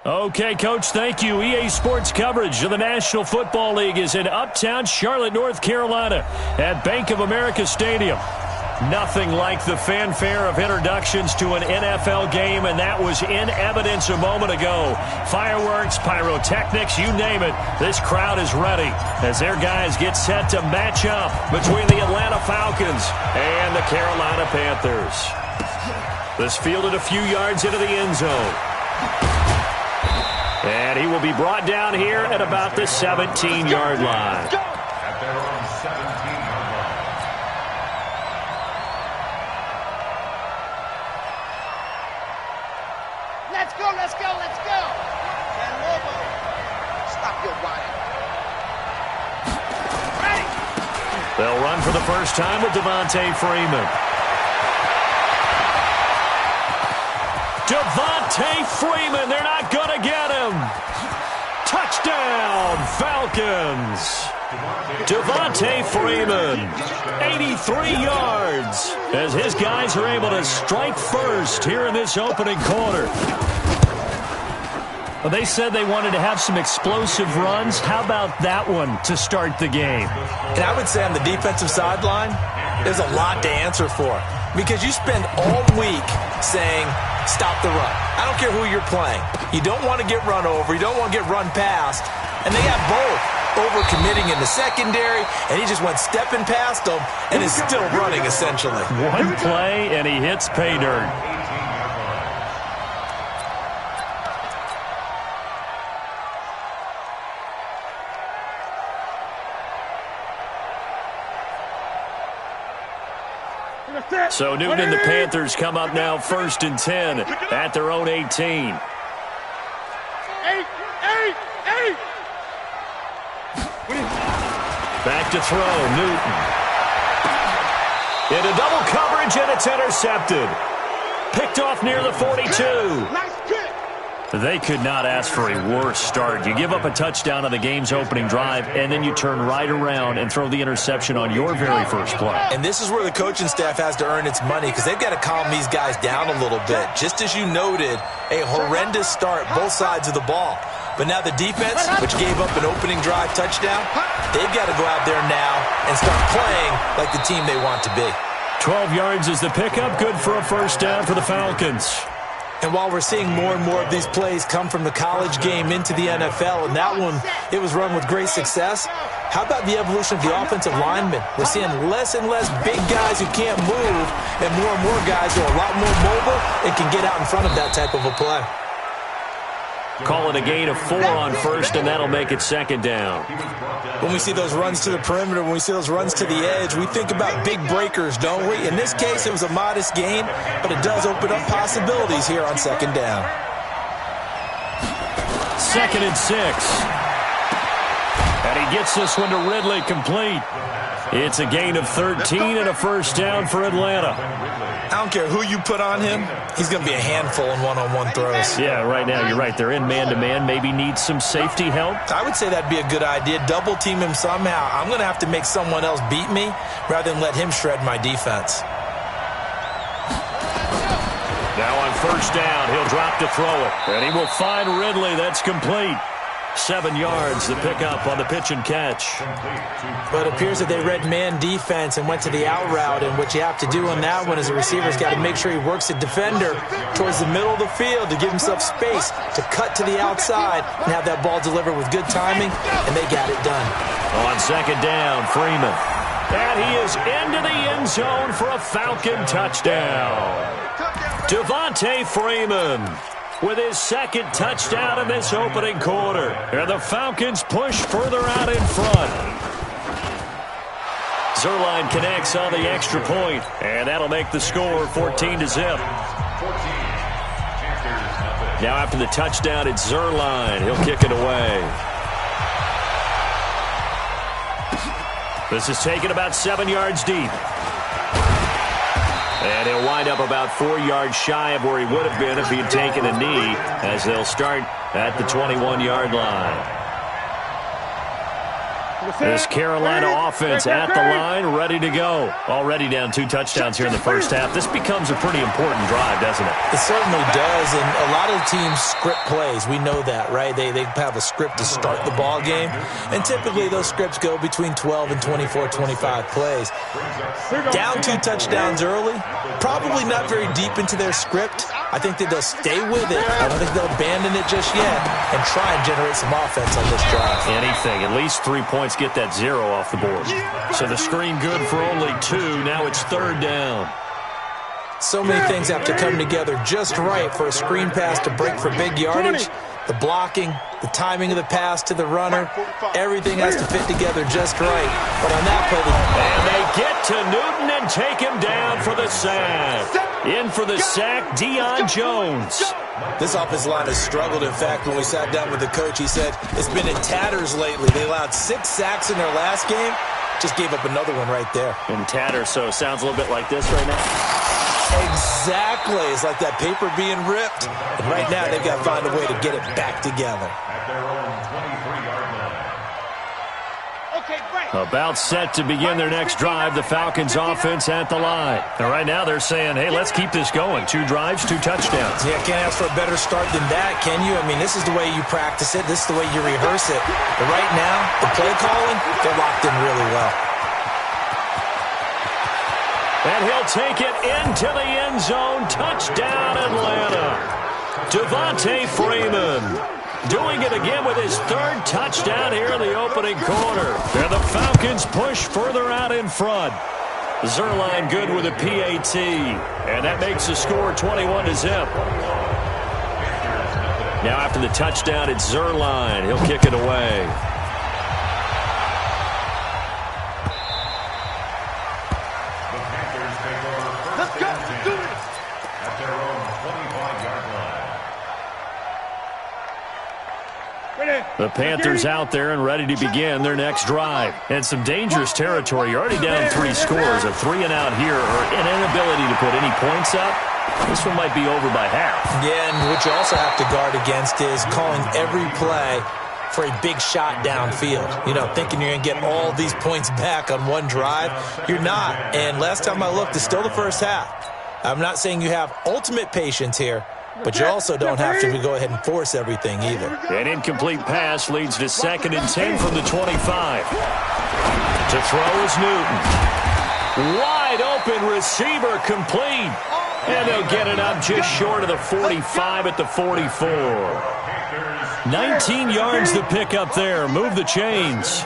Okay, Coach, thank you. EA Sports coverage of the National Football League is in uptown Charlotte, North Carolina at Bank of America Stadium. Nothing like the fanfare of introductions to an NFL game, and that was in evidence a moment ago. Fireworks, pyrotechnics, you name it. This crowd is ready as their guys get set to match up between the Atlanta Falcons and the Carolina Panthers. This fielded a few yards into the end zone. And he will be brought down here at about the 17-yard line. At their own 17-yard line. Let's go, let's go, let's go. Stop your running. Ready. They'll run for the first time with Devontae Freeman. Devontae Freeman, they're not going to get him. Touchdown, Falcons. Devontae Freeman, 83 yards, as his guys are able to strike first here in this opening quarter. Well, they said they wanted to have some explosive runs. How about that one to start the game? And I would say on the defensive sideline, there's a lot to answer for. Because you spend all week saying, stop the run. I don't care who you're playing. You don't want to get run over. You don't want to get run past. And they got both. Over-committing in the secondary, and he just went stepping past them and is still running, essentially. One play, and he hits pay dirt. So Newton and the Panthers come up now 1st and 10 at their own 18. Back to throw, Newton. Into double coverage, and it's intercepted. Picked off near the 42. They could not ask for a worse start. You give up a touchdown on the game's opening drive, and then you turn right around and throw the interception on your very first play. And this is where the coaching staff has to earn its money, because they've got to calm these guys down a little bit. Just as you noted, a horrendous start, both sides of the ball. But now the defense, which gave up an opening drive touchdown, they've got to go out there now and start playing like the team they want to be. 12 yards is the pickup, good for a first down for the Falcons. And while we're seeing more and more of these plays come from the college game into the NFL, and that one, it was run with great success, how about the evolution of the offensive linemen? We're seeing less and less big guys who can't move, and more guys who are a lot more mobile and can get out in front of that type of a play. Call it a gain of 4 on first, and that'll make it second down. When we see those runs to the perimeter, when we see those runs to the edge, we think about big breakers, don't we? In this case, it was a modest gain, but it does open up possibilities here on second down. 2nd and 6. And he gets this one to Ridley, complete. It's a gain of 13 and a first down for Atlanta. I don't care who you put on him, he's going to be a handful in one-on-one throws. Yeah, right now, you're right. They're in man-to-man, maybe need some safety help. I would say that'd be a good idea. Double team him somehow. I'm going to have to make someone else beat me rather than let him shred my defense. Now on first down, he'll drop to throw it. And he will find Ridley. That's complete. 7 yards, the pickup on the pitch and catch. But it appears that they read man defense and went to the out route, and what you have to do on that one is the receiver's got to make sure he works the defender towards the middle of the field to give himself space to cut to the outside and have that ball delivered with good timing, and they got it done. On second down, Freeman. And he is into the end zone for a Falcon touchdown. Devontae Freeman with his second touchdown in this opening quarter. And the Falcons push further out in front. Zuerlein connects on the extra point, and that'll make the score 14-0. Now after the touchdown, it's Zuerlein. He'll kick it away. This is taken about 7 yards deep. And he'll wind up about 4 yards shy of where he would have been if he had taken a knee, as they'll start at the 21-yard line. This Carolina offense at the line, ready to go. Already down 2 touchdowns here in the first half. This becomes a pretty important drive, doesn't it? It certainly does, and a lot of teams script plays. We know that, right? They have a script to start the ball game, and typically those scripts go between 12 and 24, 25 plays. Down 2 touchdowns early, probably not very deep into their script. I think that they'll stay with it. I don't think they'll abandon it just yet and try and generate some offense on this drive. Anything, at least 3 points, get that 0 off the board. So the screen good for only 2. Now it's 3rd down. So many things have to come together just right for a screen pass to break for big yardage. The blocking, the timing of the pass to the runner, everything has to fit together just right. But on that play, and they get to Newton and take him down for the sack. In for the sack, Deion Jones. This offensive line has struggled. In fact, when we sat down with the coach, he said it's been in tatters lately. They allowed 6 sacks in their last game. Just gave up another one right there. In tatters, so it sounds a little bit like this right now. Exactly. It's like that paper being ripped. And right now, they've got to find a way to get it back together. About set to begin their next drive, the Falcons offense at the line. And right now they're saying, hey, let's keep this going. 2 drives, 2 touchdowns. Yeah, can't ask for a better start than that, can you? I mean, this is the way you practice it. This is the way you rehearse it. But right now, the play calling, they're locked in really well. And he'll take it into the end zone. Touchdown, Atlanta. Devontae Freeman doing it again with his 3rd touchdown here in the opening quarter. And the Falcons push further out in front. Zerline good with a PAT. And that makes the score 21-0. Now after the touchdown, it's Zerline. He'll kick it away. The Panthers out there and ready to begin their next drive. And some dangerous territory. You're already down 3 scores. A 3-and-out here or an inability to put any points up. This one might be over by half. Yeah, and what you also have to guard against is calling every play for a big shot downfield. You know, thinking you're going to get all these points back on one drive. You're not. And last time I looked, it's still the first half. I'm not saying you have ultimate patience here, but you also don't have to go ahead and force everything either. An incomplete pass leads to 2nd and 10 from the 25. To throw is Newton. Wide open receiver complete. And they'll get it up just short of the 45 at the 44. 19 yards to pick up there. Move the chains.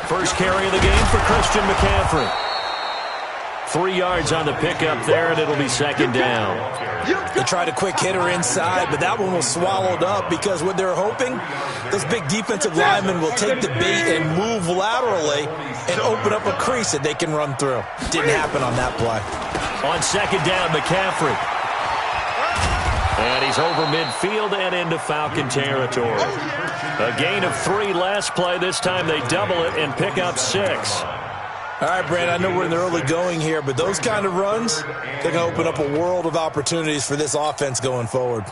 First carry of the game for Christian McCaffrey. 3 yards on the pickup there, and it'll be 2nd down. They tried a quick hitter inside, but that one was swallowed up because what they're hoping, those big defensive linemen will take the bait and move laterally and open up a crease that they can run through. Didn't happen on that play. On 2nd down, McCaffrey. And he's over midfield and into Falcon territory. A gain of 3 last play. This time they double it and pick up 6. All right, Brand, I know we're in the early going here, but those kind of runs, they're going to open up a world of opportunities for this offense going forward.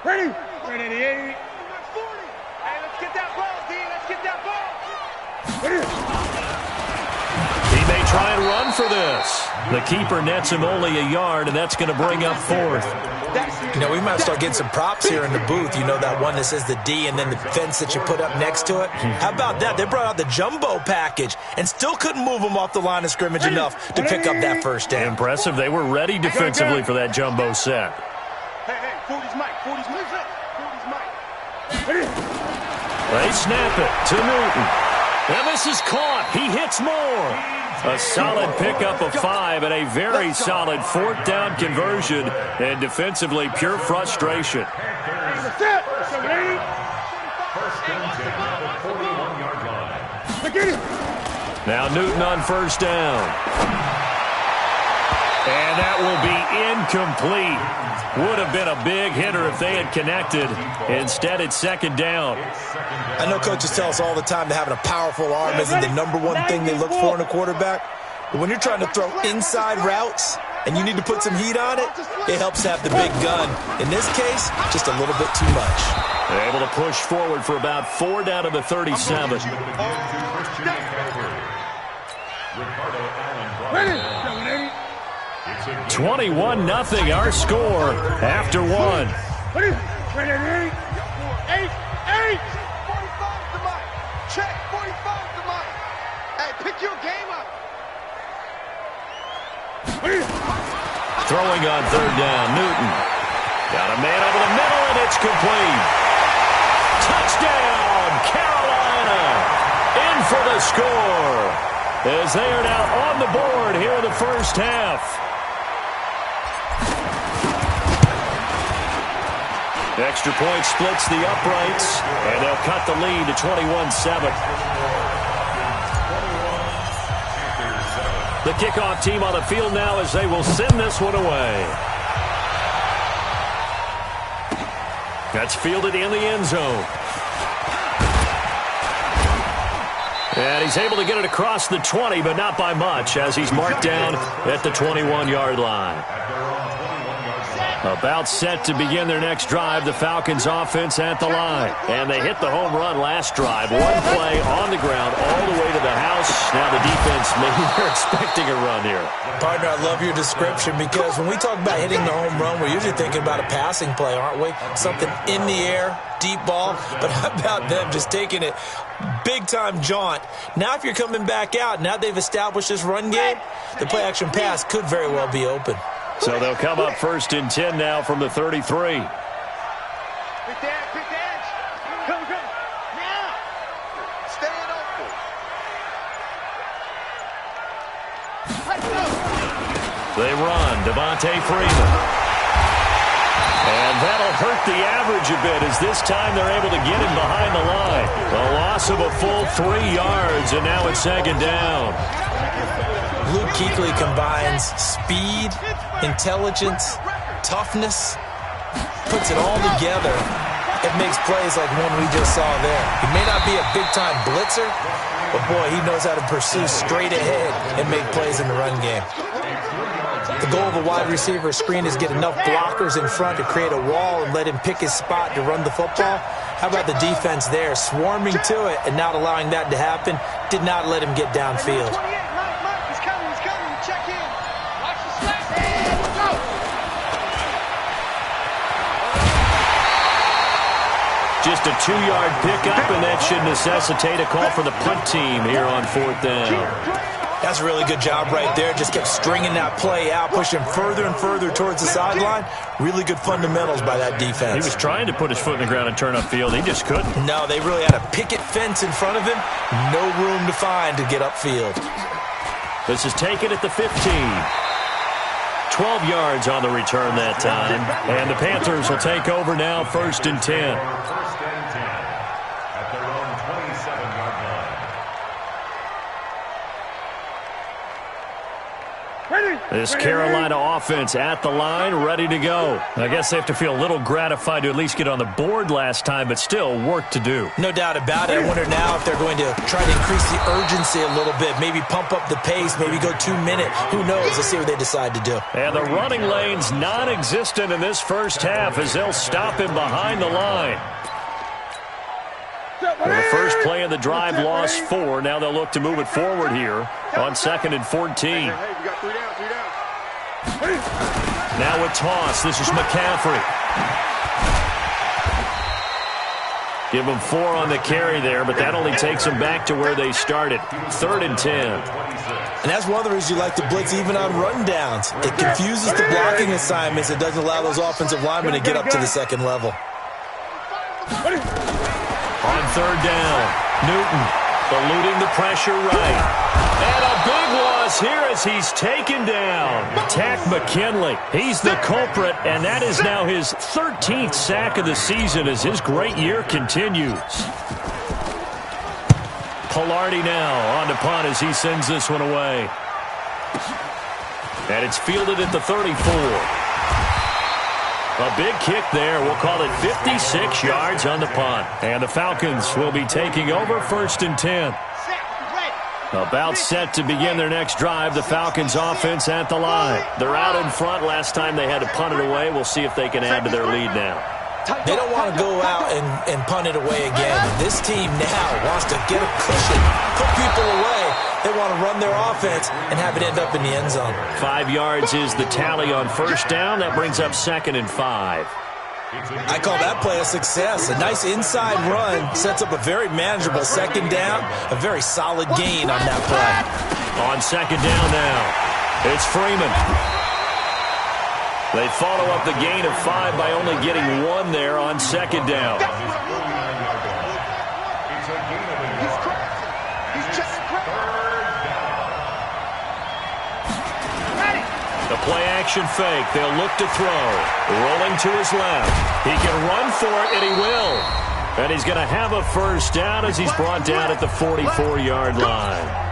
Ready? Ready, 80. Hey, let's get that ball, D. Let's get that ball. Ready? He may try and run for this. The keeper nets him only a yard, and that's going to bring up 4th. You know, we might start getting some props here in the booth. You know, that one that says the D and then the fence that you put up next to it. How about that? They brought out the jumbo package and still couldn't move them off the line of scrimmage enough to pick up that 1st down. Impressive. They were ready defensively for that jumbo set. Hey, 40's Mike. 40's Mike. 40's Mike. They snap it to Newton. And this is caught. He hits more. A solid pickup of 5 and a very solid 4th down conversion. And defensively, pure frustration. Now Newton on 1st down. And that will be incomplete. Would have been a big hitter if they had connected. Instead, it's 2nd down. I know coaches tell us all the time that having a powerful arm isn't the #1 thing they look for in a quarterback. But when you're trying to throw inside routes, and you need to put some heat on it, it helps have the big gun. In this case, just a little bit too much. They're able to push forward for about 4 down to the 37. 21-0 our score after one. Ready? 8. 45 to Mike. Check. 45 to Mike. Hey, pick your game up. Throwing on third down, Newton. Got a man over the middle, and it's complete. Touchdown, Carolina. In for the score, as they are now on the board here in the first half. Extra point splits the uprights, and they'll cut the lead to 21-7. The kickoff team on the field now as they will send this one away. That's fielded in the end zone. And he's able to get it across the 20, but not by much, as he's marked down at the 21-yard line. About set to begin their next drive, the Falcons offense at the line. And they hit the home run last drive. One play on the ground all the way to the house. Now the defense, maybe they're expecting a run here. Partner, I love your description, because when we talk about hitting the home run, we're usually thinking about a passing play, aren't we? Something in the air, deep ball. But how about them just taking it big-time jaunt? Now if you're coming back out, now they've established this run game, the play-action pass could very well be open. So they'll come up 1st and 10 now from the 33. Pick the edge. Come. Now. Staying open. They run. Devontae Freeman. And that'll hurt the average a bit, as this time they're able to get him behind the line. A loss of a full 3 yards, and now it's 2nd down. Luke Kuechly combines speed, intelligence, toughness, puts it all together. It makes plays like one we just saw there. He may not be a big-time blitzer, but boy, he knows how to pursue straight ahead and make plays in the run game. The goal of a wide receiver screen is get enough blockers in front to create a wall and let him pick his spot to run the football. How about the defense there, swarming to it and not allowing that to happen? Did not let him get downfield. Just a 2-yard pickup, and that should necessitate a call for the punt team here on 4th down. That's a really good job right there. Just kept stringing that play out, pushing further and further towards the sideline. Really good fundamentals by that defense. He was trying to put his foot in the ground and turn upfield. He just couldn't. No, they really had a picket fence in front of him. No room to find to get upfield. This is taken at the 15. 12 yards on the return that time. And the Panthers will take over now, 1st and 10. At their own 27-yard line. This Carolina offense at the line, ready to go. I guess they have to feel a little gratified to at least get on the board last time, but still work to do. No doubt about it. I wonder now if they're going to try to increase the urgency a little bit, maybe pump up the pace, maybe go 2-minute. Who knows? Let's see what they decide to do. And the running lane's non-existent in this first half, as they'll stop him behind the line. Well, the first play of the drive lost 4. Now they'll look to move it forward here on 2nd and 14. Hey, we got 3 down. Now a toss. This is McCaffrey. Give them 4 on the carry there, but that only takes them back to where they started. 3rd and 10. And that's one of the reasons you like to blitz even on rundowns. It confuses the blocking assignments. It doesn't allow those offensive linemen to get up to the second level. On 3rd down, Newton eluding the pressure right. And a big loss here as he's taken down. Tack McKinley, he's the culprit, and that is now his 13th sack of the season as his great year continues. Pilardi now on the punt as he sends this one away. And it's fielded at the 34. A big kick there. We'll call it 56 yards on the punt. And the Falcons will be taking over 1st and 10. About set to begin their next drive. The Falcons offense at the line. They're out in front. Last time they had to punt it away. We'll see if they can add to their lead now. They don't want to go out and punt it away again. This team now wants to get a cushion, put people away. They want to run their offense and have it end up in the end zone. 5 yards is the tally on first down. That brings up 2nd and 5. I call that play a success. A nice inside run sets up a very manageable second down. A very solid gain on that play. On 2nd down now, it's Freeman. They follow up the gain of 5 by only getting 1 there on 2nd down. The play-action fake. They'll look to throw. Rolling to his left. He can run for it, and he will. And he's going to have a first down as he's brought down at the 44-yard line.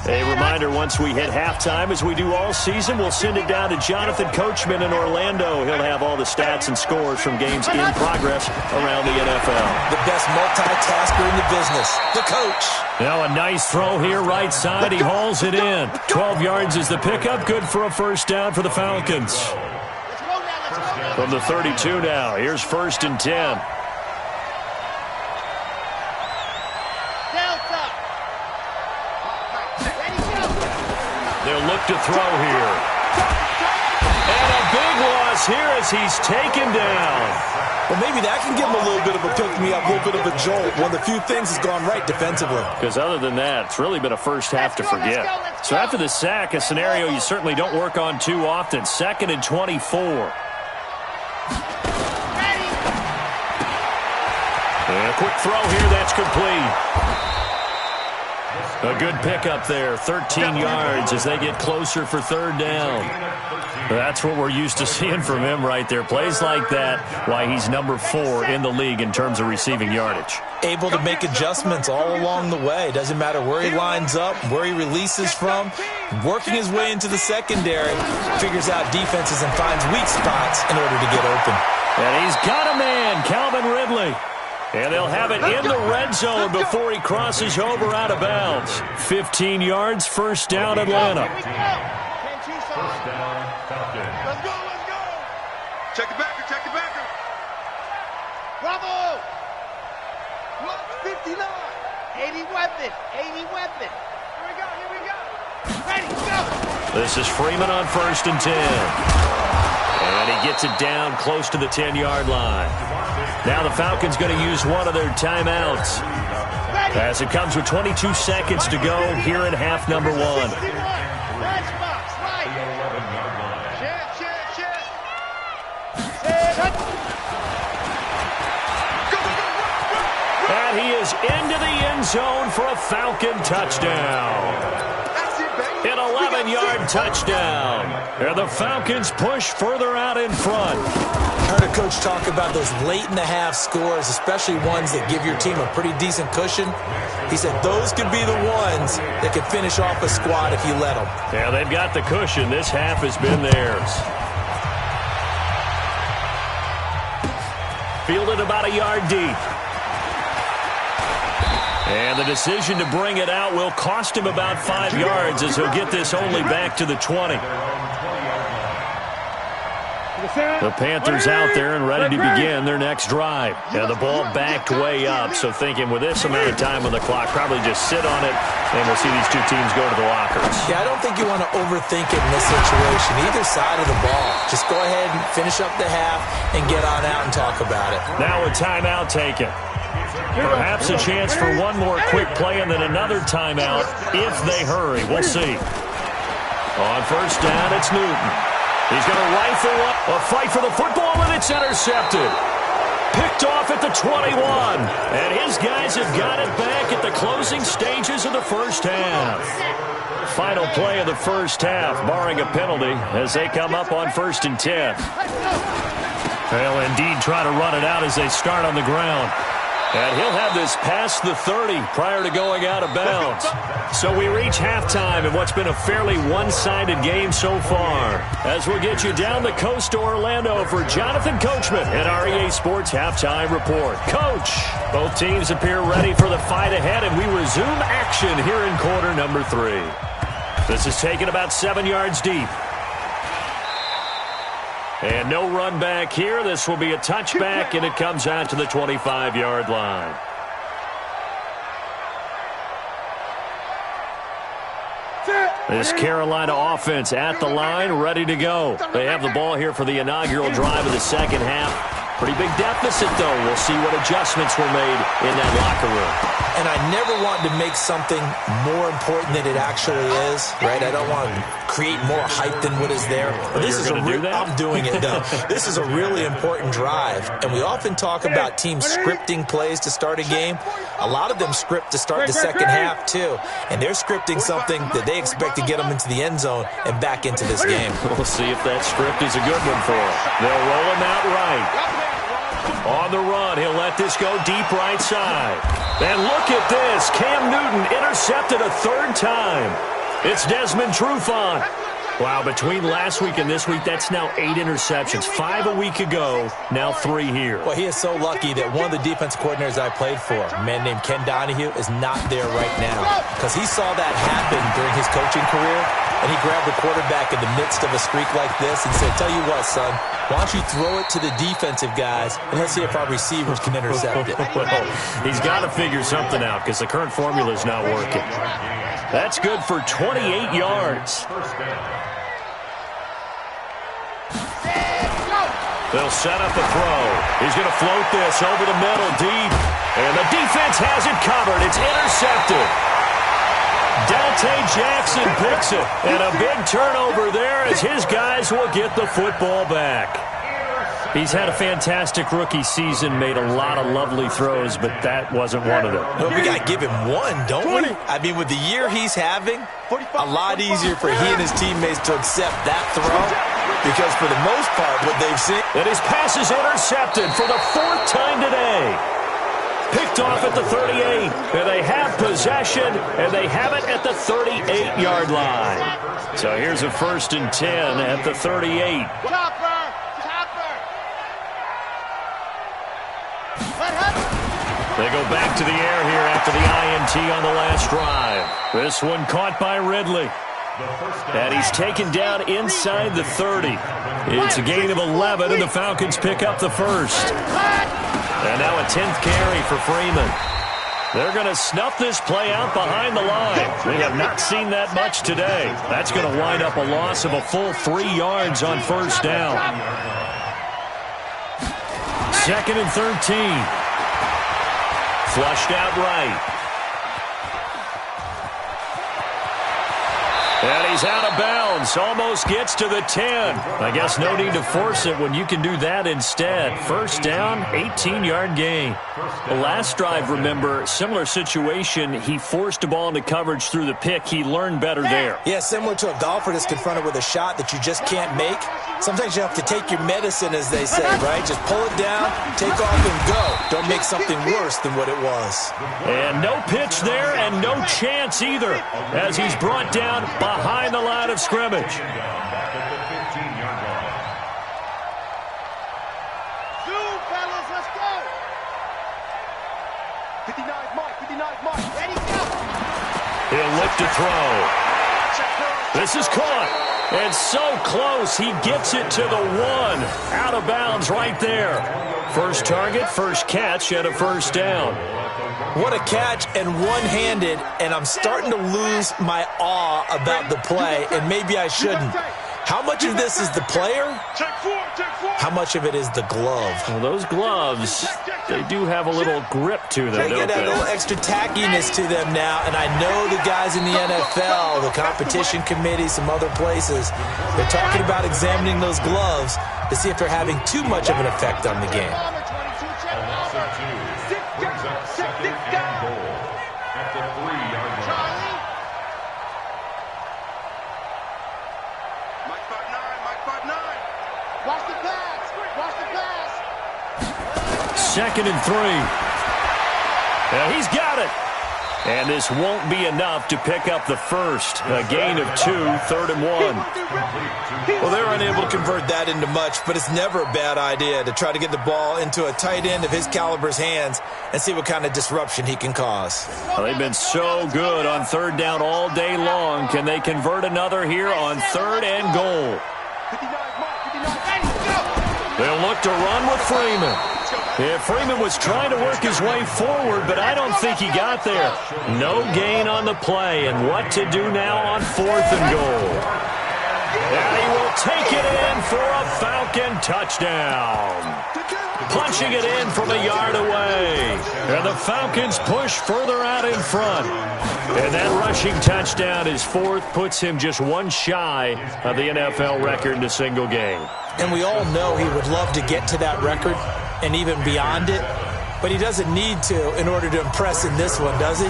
A reminder, once we hit halftime, as we do all season, we'll send it down to Jonathan Coachman in Orlando. He'll have all the stats and scores from games in progress around the NFL. The best multitasker in the business, the coach. Now a nice throw here, right side. He hauls it in. 12 yards is the pickup. Good for a first down for the Falcons. From the 32 now, here's 1st and 10. They'll look to throw here. And a big loss here as he's taken down. Well, maybe that can give him a little bit of a pick-me-up, a little bit of a jolt. One of the few things has gone right defensively. Because other than that, it's really been a first half to forget. So after the sack, a scenario you certainly don't work on too often. 2nd and 24. And a quick throw here, that's complete. A good pickup there, 13 yards as they get closer for 3rd down. That's what we're used to seeing from him right there. Plays like that, why he's number 4 in the league in terms of receiving yardage. Able to make adjustments all along the way. Doesn't matter where he lines up, where he releases from. Working his way into the secondary, figures out defenses and finds weak spots in order to get open. And he's got a man, Calvin Ridley. And they'll have it in the red zone before he crosses over out of bounds. 15 yards, first down, Atlanta. First down, Falcons. Let's go, let's go. Check it backer, check it backer. Bravo. 59. 80 weapon, 80 weapon. Here we go, here we go. Ready, go. This is Freeman on 1st and 10. And he gets it down close to the 10-yard line. Now the Falcons going to use one of their timeouts as it comes with 22 seconds to go here in half number 1. And he is into the end zone for a Falcon touchdown. An 11-yard touchdown. And the Falcons push further out in front. I heard a coach talk about those late-in-the-half scores, especially ones that give your team a pretty decent cushion. He said those could be the ones that could finish off a squad if you let them. Yeah, they've got the cushion. This half has been theirs. Fielded about a yard deep. And the decision to bring it out will cost him about 5 yards as he'll get this only back to the 20. The Panthers out there and ready to begin their next drive. And the ball backed way up, so thinking with this amount of time on the clock, probably just sit on it, and we'll see these two teams go to the lockers. Yeah, I don't think you want to overthink it in this situation, either side of the ball. Just go ahead and finish up the half and get on out and talk about it. Now a timeout taken. Perhaps a chance for one more quick play and then another timeout if they hurry. We'll see. On first down, it's Newton. He's going to rifle up a fight for the football, and it's intercepted. Picked off at the 21. And his guys have got it back at the closing stages of the first half. Final play of the first half, barring a penalty, as they come up on 1st and 10. They'll indeed try to run it out as they start on the ground. And he'll have this past the 30 prior to going out of bounds. So we reach halftime in what's been a fairly one-sided game so far. As we'll get you down the coast to Orlando for Jonathan Coachman and our EA Sports Halftime Report. Coach, both teams appear ready for the fight ahead, and we resume action here in quarter number 3. This is taken about 7 yards deep. And no run back here. This will be a touchback, and it comes out to the 25-yard line. This Carolina offense at the line, ready to go. They have the ball here for the inaugural drive of the second half. Pretty big deficit, though. We'll see what adjustments were made in that locker room. And I never want to make something more important than it actually is, right? I don't want to create more hype than what is there. But this is I'm doing it, though. This is a really important drive. And we often talk about teams scripting plays to start a game. A lot of them script to start the second half, too. And they're scripting something that they expect to get them into the end zone and back into this game. We'll see if that script is a good one for them. They'll roll him out right. On the run, he'll let this go deep right side. And look at this. Cam Newton intercepted a third time. It's Desmond Trufant. Wow, between last week and this week, that's now 8 interceptions. 5 a week ago, now 3 here. Well, he is so lucky that one of the defense coordinators I played for, a man named Ken Donahue, is not there right now. Because he saw that happen during his coaching career, and he grabbed the quarterback in the midst of a streak like this and said, tell you what, son, why don't you throw it to the defensive guys, and let's see if our receivers can intercept it. Well, he's got to figure something out because the current formula is not working. That's good for 28 yards. They'll set up a throw. He's going to float this over the middle deep. And the defense has it covered. It's intercepted. Dante Jackson picks it. And a big turnover there as his guys will get the football back. He's had a fantastic rookie season, made a lot of lovely throws, but that wasn't one of them. Well, we got to give him one, don't we? I mean, with the year he's having, a lot easier for he and his teammates to accept that throw because for the most part, what they've seen. And his pass is intercepted for the 4th time today. Picked off at the 38. And they have possession, and they have it at the 38-yard line. So here's a 1st and 10 at the 38. They go back to the air here after the INT on the last drive. This one caught by Ridley. And he's taken down inside the 30. It's a gain of 11, and the Falcons pick up the first. And now a 10th carry for Freeman. They're going to snuff this play out behind the line. We have not seen that much today. That's going to wind up a loss of a full 3 yards on first down. 2nd and 13. Flushed out right. And he's out of bounds. Almost gets to the 10. I guess no need to force it when you can do that instead. First down, 18-yard gain. The last drive, remember, similar situation. He forced a ball into coverage through the pick. He learned better there. Yeah, similar to a golfer that's confronted with a shot that you just can't make. Sometimes you have to take your medicine, as they say, right? Just pull it down, take off, and go. Don't make something worse than what it was. And no pitch there and no chance either as he's brought down behind the line of scrimmage. He'll look to throw. This is caught. And so close, he gets it to the 1. Out of bounds right there. First target, first catch, and a first down. What a catch, and one-handed, and I'm starting to lose my awe about the play, and maybe I shouldn't. How much of this is the player? How much of it is the glove? Well, those gloves, they do have a little grip to them, they get a little extra tackiness to them now, and I know the guys in the NFL, the competition committee, some other places, they're talking about examining those gloves to see if they're having too much of an effect on the game. Second and 3. He's got it. And this won't be enough to pick up the first. A gain of 2, 3rd and 1. Well, they're unable to convert that into much, but it's never a bad idea to try to get the ball into a tight end of his caliber's hands and see what kind of disruption he can cause. Well, they've been so good on 3rd down all day long. Can they convert another here on 3rd and goal? They'll look to run with Freeman. Yeah, Freeman was trying to work his way forward, but I don't think he got there. No gain on the play, and what to do now on 4th and goal. And he will take it in for a Falcon touchdown. Punching it in from a yard away. And the Falcons push further out in front. And that rushing touchdown, his 4th, puts him just one shy of the NFL record in a single game. And we all know he would love to get to that record and even beyond it, but he doesn't need to in order to impress in this one, does he?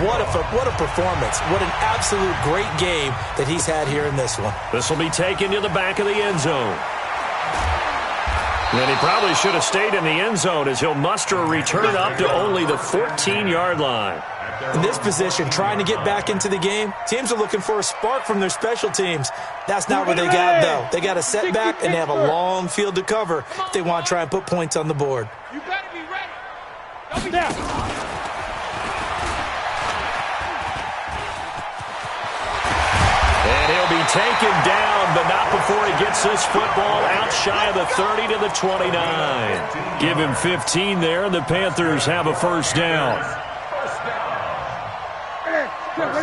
What a performance. What an absolute great game that he's had here in this one. This will be taken to the back of the end zone. And he probably should have stayed in the end zone as he'll muster a return up to only the 14-yard line. In this position, trying to get back into the game, teams are looking for a spark from their special teams. That's not what they got, though. They got a setback, and they have a long field to cover if they want to try and put points on the board. You better be ready. Don't be down. And he'll be taken down, but not before he gets this football out shy of the 30 to the 29. Give him 15 there, and the Panthers have a first down. Go. Let's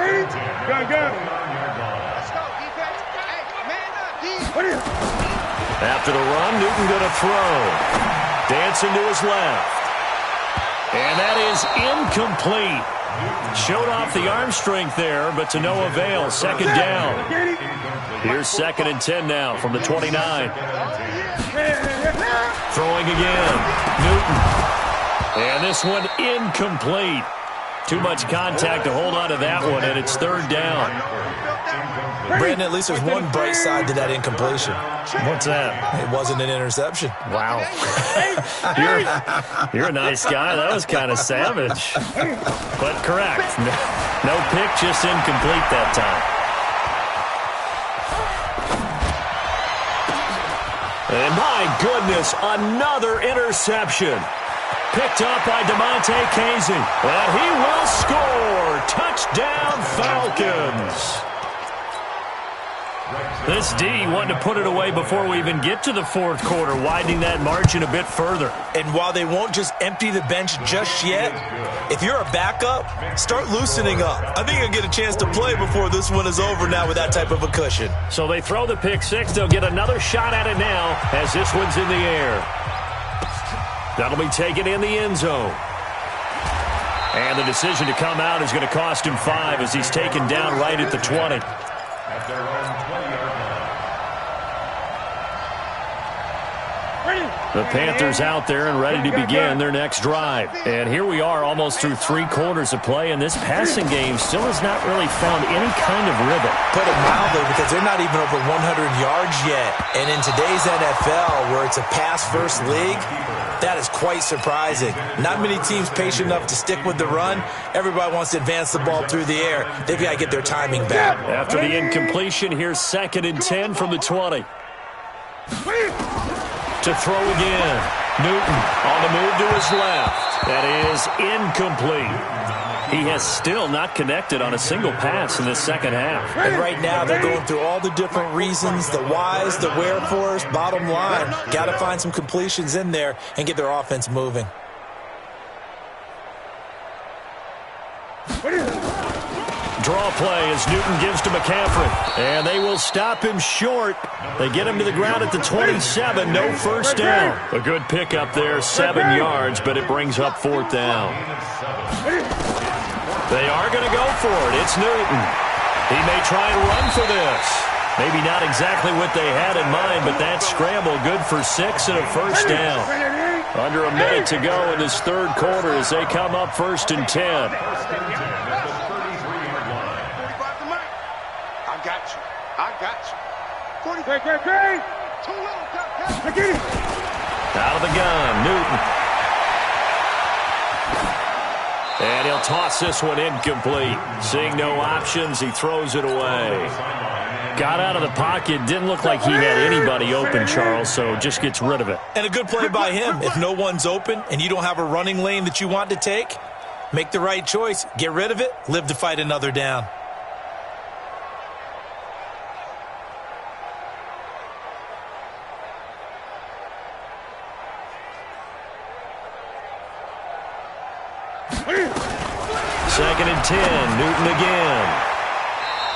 go, defense. Hey, man up, After the run, Newton going to throw. Dancing to his left. And that is incomplete. Showed off the arm strength there, but to no avail. Second down. Here's 2nd and 10 now from the 29. Throwing again. Newton. And this one incomplete. Too much contact to hold on to that one, and it's 3rd down. Brandon, at least there's one bright side to that incompletion. What's that? It wasn't an interception. Wow. You're a nice guy. That was kind of savage. But correct. No pick, just incomplete that time. And my goodness, another interception. Picked up by DeMonte Casey. And he will score. Touchdown, Falcons. This D wanted to put it away before we even get to the 4th quarter, widening that margin a bit further. And while they won't just empty the bench just yet, if you're a backup, start loosening up. I think you'll get a chance to play before this one is over now with that type of a cushion. So they throw the pick six. They'll get another shot at it now as this one's in the air. That'll be taken in the end zone. And the decision to come out is going to cost him 5 as he's taken down right at the 20. At their own 20-yard line. The Panthers out there and ready to begin their next drive. And here we are almost through 3 quarters of play, and this passing game still has not really found any kind of rhythm. Put it mildly, because they're not even over 100 yards yet. And in today's NFL, where it's a pass-first league, that is quite surprising. Not many teams patient enough to stick with the run. Everybody wants to advance the ball through the air. They've got to get their timing back. After the incompletion, here's 2nd and 10 from the 20. To throw again. Newton on the move to his left. That is incomplete. He has still not connected on a single pass in this second half. And right now they're going through all the different reasons, the whys, the wherefores. Bottom line, got to find some completions in there and get their offense moving. Draw play as Newton gives to McCaffrey. And they will stop him short. They get him to the ground at the 27. No first down. A good pickup there, 7 yards, but it brings up 4th down. They are going to go for it. It's Newton. He may try and run for this. Maybe not exactly what they had in mind, but that scramble good for 6 and a first down. Under a minute to go in this 3rd quarter as they come up 1st and 10. Out of the gun, Newton. And he'll toss this one incomplete. Seeing no options, he throws it away. Got out of the pocket. Didn't look like he had anybody open, Charles, so just gets rid of it. And a good play by him. If no one's open and you don't have a running lane that you want to take, make the right choice. Get rid of it. Live to fight another down. Second and 10. Newton again.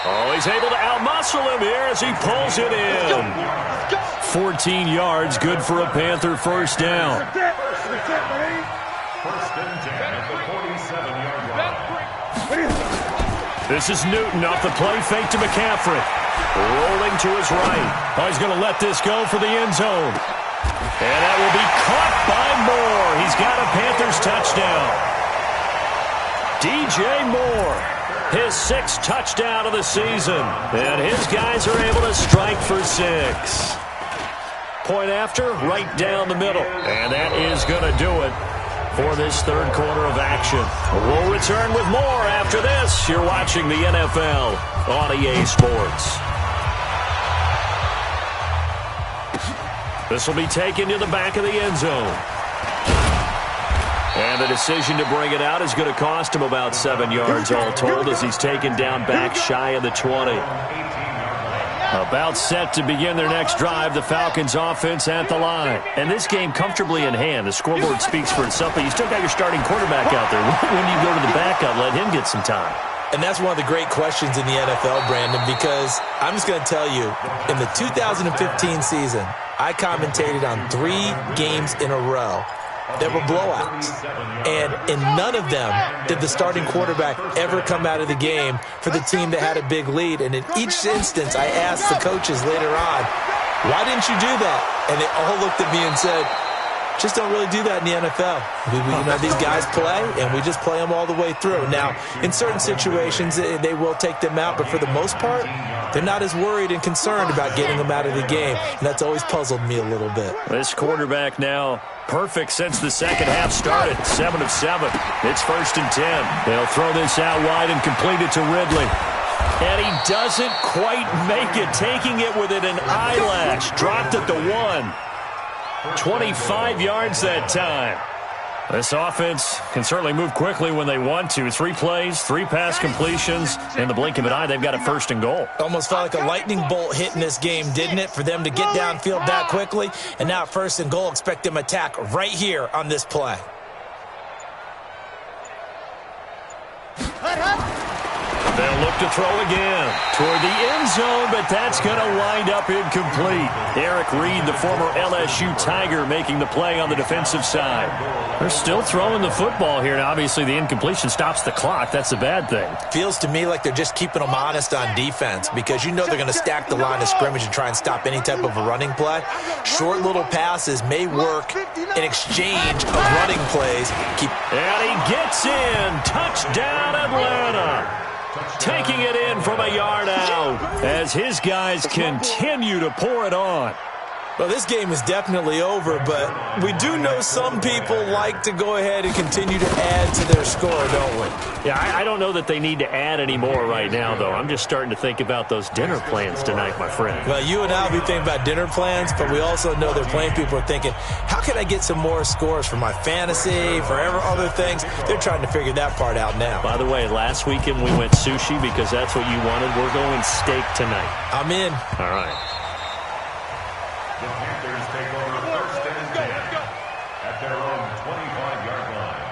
Oh, he's able to outmuscle him here as he pulls it in. 14 yards, good for a Panther first down. First and 10 at the 47-yard line. This is Newton off the play fake to McCaffrey. Rolling to his right. Oh, he's going to let this go for the end zone. And that will be caught by Moore. He's got a Panthers touchdown. DJ Moore, his 6th touchdown of the season. And his guys are able to strike for 6. Point after, right down the middle. And that is going to do it for this third quarter of action. We'll return with more after this. You're watching the NFL on EA Sports. This will be taken to the back of the end zone. And the decision to bring it out is going to cost him about 7 yards all told as he's taken down back shy of the 20. About set to begin their next drive, the Falcons offense at the line. And this game comfortably in hand. The scoreboard speaks for itself, but you still got your starting quarterback out there. When do you go to the backup, let him get some time? And that's one of the great questions in the NFL, Brandon, because I'm just going to tell you, in the 2015 season, I commentated on 3 games in a row that were blowouts. And in none of them did the starting quarterback ever come out of the game for the team that had a big lead. And in each instance, I asked the coaches later on, why didn't you do that? And they all looked at me and said, just don't really do that in the NFL. These guys play, and we just play them all the way through. Now, in certain situations, they will take them out, but for the most part, they're not as worried and concerned about getting them out of the game, and that's always puzzled me a little bit. This quarterback now perfect since the second half started. 7 of 7. It's 1st and 10. They'll throw this out wide and complete it to Ridley. And he doesn't quite make it, taking it within an eyelash. Dropped at the 1. 25 yards that time. This offense can certainly move quickly when they want to. 3 plays, 3 pass completions. In the blink of an eye, they've got a 1st and goal. Almost felt like a lightning bolt hit in this game, didn't it? For them to get downfield that quickly. And now 1st and goal, expect them to attack right here on this play. They'll look to throw again toward the end zone, but that's going to wind up incomplete. Eric Reed, the former LSU Tiger, making the play on the defensive side. They're still throwing the football here, and obviously the incompletion stops the clock. That's a bad thing. Feels to me like they're just keeping them honest on defense because you know they're going to stack the line of scrimmage and try and stop any type of a running play. Short little passes may work in exchange of running plays. And he gets in. Touchdown, Atlanta. Taking it in from a yard out as his guys continue to pour it on. Well, this game is definitely over, but we do know some people like to go ahead and continue to add to their score, don't we? Yeah, I don't know that they need to add any more right now, though. I'm just starting to think about those dinner plans tonight, my friend. Well, you and I will be thinking about dinner plans, but we also know that plenty of people are thinking, how can I get some more scores for my fantasy, for other things? They're trying to figure that part out now. By the way, last weekend we went sushi because that's what you wanted. We're going steak tonight. I'm in. All right. The Panthers take over 1st and 10 at their own 25-yard line.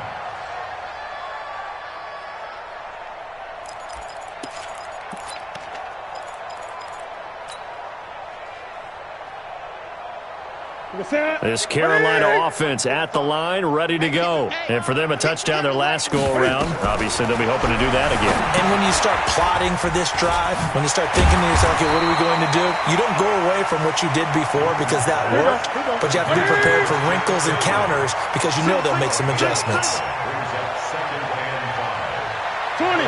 This Carolina offense at the line, ready to go. And for them, a touchdown their last go-around. Obviously, they'll be hoping to do that again. And when you start plotting for this drive, when you start thinking to yourself, okay, what are we going to do? You don't go away from what you did before because that worked, but you have to be prepared for wrinkles and counters because you know they'll make some adjustments. 20.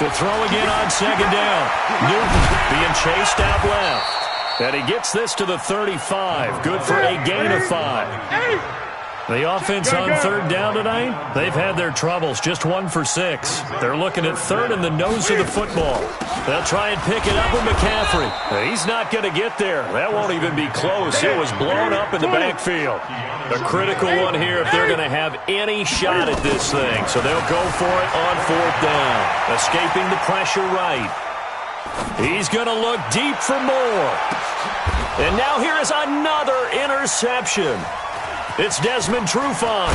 To throw again on 2nd down. Newton being chased out left. And he gets this to the 35. Good for a gain of 5. The offense on third down tonight, they've had their troubles, just 1 for 6. They're looking at third in the nose of the football. They'll try and pick it up with McCaffrey. He's not going to get there. That won't even be close. It was blown up in the backfield. A critical one here if they're going to have any shot at this thing. So they'll go for it on fourth down. Escaping the pressure right. He's going to look deep for more. And now here is another interception. It's Desmond Trufant.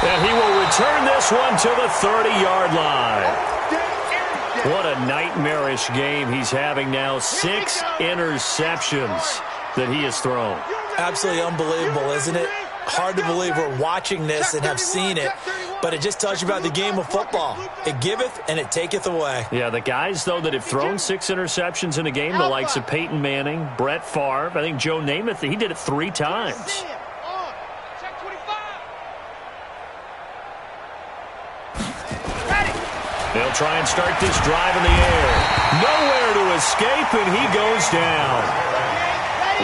And he will return this one to the 30-yard line. What a nightmarish game he's having now. 6 interceptions that he has thrown. Absolutely unbelievable, isn't it? Hard to believe we're watching this and have seen it, but it just tells you about the game of football. It giveth and it taketh away. Yeah, the guys, though, that have thrown 6 interceptions in a game, the likes of Peyton Manning, Brett Favre, I think Joe Namath, he did it 3 times. They'll try and start this drive in the air. Nowhere to escape, and he goes down.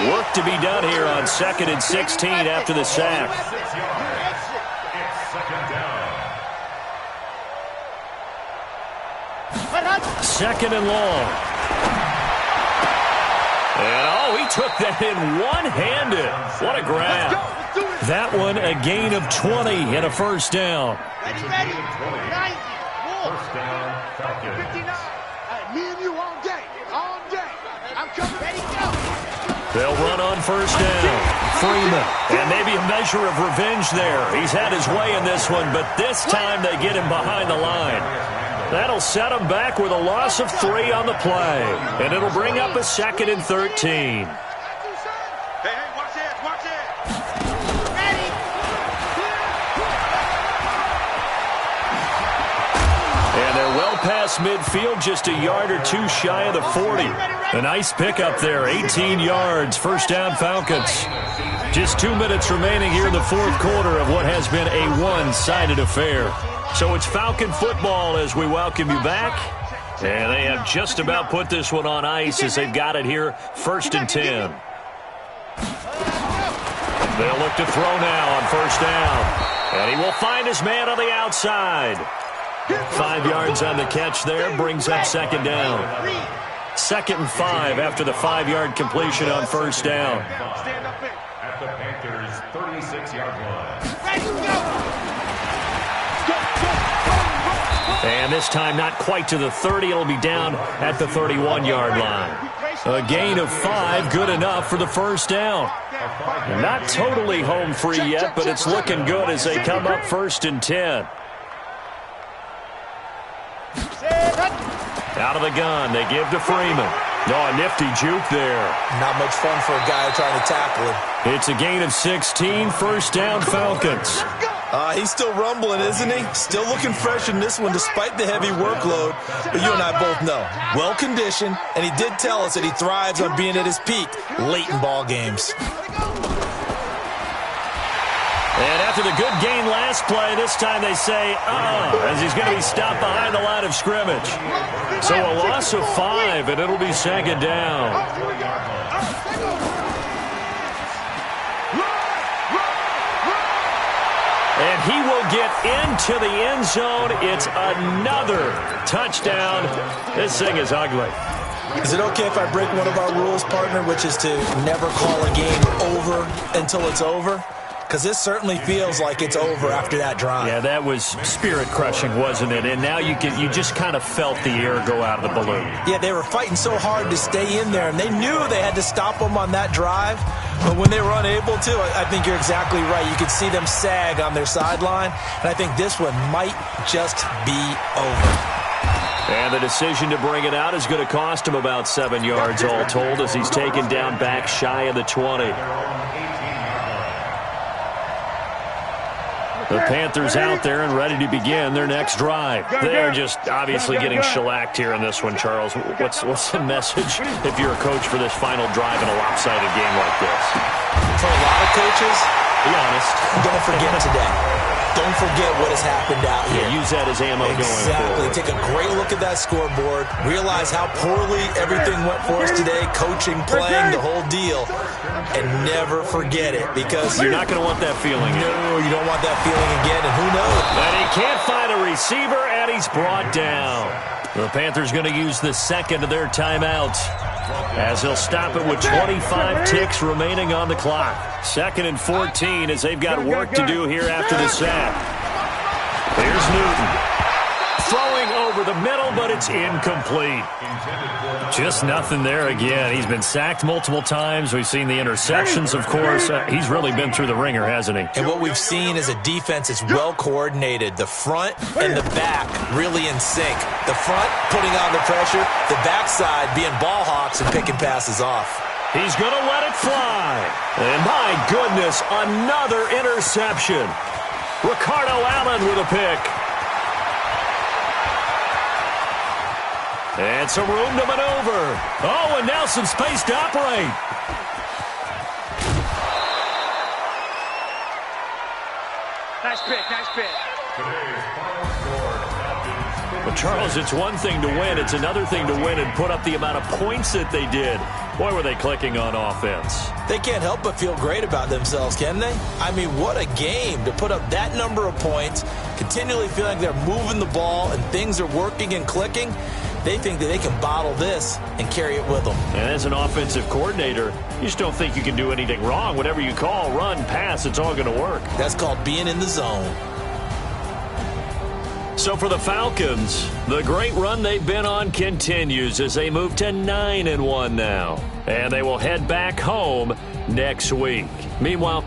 Work to be done here on 2nd and 16 after the sack. Second and long. And, he took that in one-handed. What a grab. That one a gain of 20 and a first down. Ready. First down, Falcons. 59. Me and you all day. All day. I'm coming. Ready, go. They'll run on first down. Freeman. And maybe a measure of revenge there. He's had his way in this one, but this time they get him behind the line. That'll set him back with a loss of 3 on the play. And it'll bring up a 2nd and 13. Hey, watch this. Ready. And they're well past midfield, just a yard or 2 shy of the 40. A nice pickup there, 18 yards, first down Falcons. Just 2 minutes remaining here in the fourth quarter of what has been a one-sided affair. So it's Falcon football as we welcome you back. And they have just about put this one on ice as they've got it here, 1st and 10. They'll look to throw now on first down. And he will find his man on the outside. 5 yards on the catch there, brings up 2nd down. 2nd and 5 after the 5-yard completion on first down. At the Panthers' 36-yard line. And this time not quite to the 30. It'll be down at the 31-yard line. A gain of 5, good enough for the first down. Not totally home free yet, but it's looking good as they come up 1st and 10. Out of the gun, they give to Freeman. A nifty juke there. Not much fun for a guy trying to tackle him. It's a gain of 16, first down Falcons. He's still rumbling, isn't he? Still looking fresh in this one despite the heavy workload. But you and I both know, well-conditioned, and he did tell us that he thrives on being at his peak late in ball games. And after the good gain last play, this time they say, as he's going to be stopped behind the line of scrimmage. So a loss of 5, and it'll be 2nd down. And he will get into the end zone. It's another touchdown. This thing is ugly. Is it okay if I break one of our rules, partner, which is to never call a game over until it's over? Because this certainly feels like it's over after that drive. Yeah, that was spirit-crushing, wasn't it? And now you just kind of felt the air go out of the balloon. Yeah, they were fighting so hard to stay in there, and they knew they had to stop them on that drive. But when they were unable to, I think you're exactly right. You could see them sag on their sideline, and I think this one might just be over. And the decision to bring it out is going to cost him about 7 yards all told as he's taken down back shy of the 20. The Panthers out there and ready to begin their next drive. They're just obviously getting shellacked here in this one, Charles. What's the message if you're a coach for this final drive in a lopsided game like this? For a lot of coaches, be honest, don't forget today. don't forget what has happened out here. Yeah, use that as ammo going forward. Take a great look at that scoreboard. Realize how poorly everything went for us today, coaching, playing, the whole deal. And never forget it, because you're not going to want that feeling. No, you don't want that feeling again, and who knows? And he can't find a receiver, and he's brought down. The Panthers going to use the second of their timeout, as they'll stop it with 25 ticks remaining on the clock. 2nd and 14 as they've got work to do here after the sack. Here's Newton. Throwing over the middle, but it's incomplete. Just nothing there again. He's been sacked multiple times. We've seen the interceptions, of course. He's really been through the ringer, hasn't he? And what we've seen is a defense that's well coordinated. The front and the back really in sync. The front putting on the pressure, the backside being ball hawks and picking passes off. He's going to let it fly. And my goodness, another interception. Ricardo Allen with a pick. And some room to maneuver. Oh, and now some space to operate. Nice pick, nice pick. Today's final score, Falcons. But, Charles, it's one thing to win. It's another thing to win and put up the amount of points that they did. Boy, were they clicking on offense. They can't help but feel great about themselves, can they? I mean, what a game to put up that number of points, continually feeling like they're moving the ball and things are working and clicking. They think that they can bottle this and carry it with them. And as an offensive coordinator, you just don't think you can do anything wrong. Whatever you call, run, pass, it's all going to work. That's called being in the zone. So for the Falcons, the great run they've been on continues as they move to 9-1 now. And they will head back home next week. Meanwhile,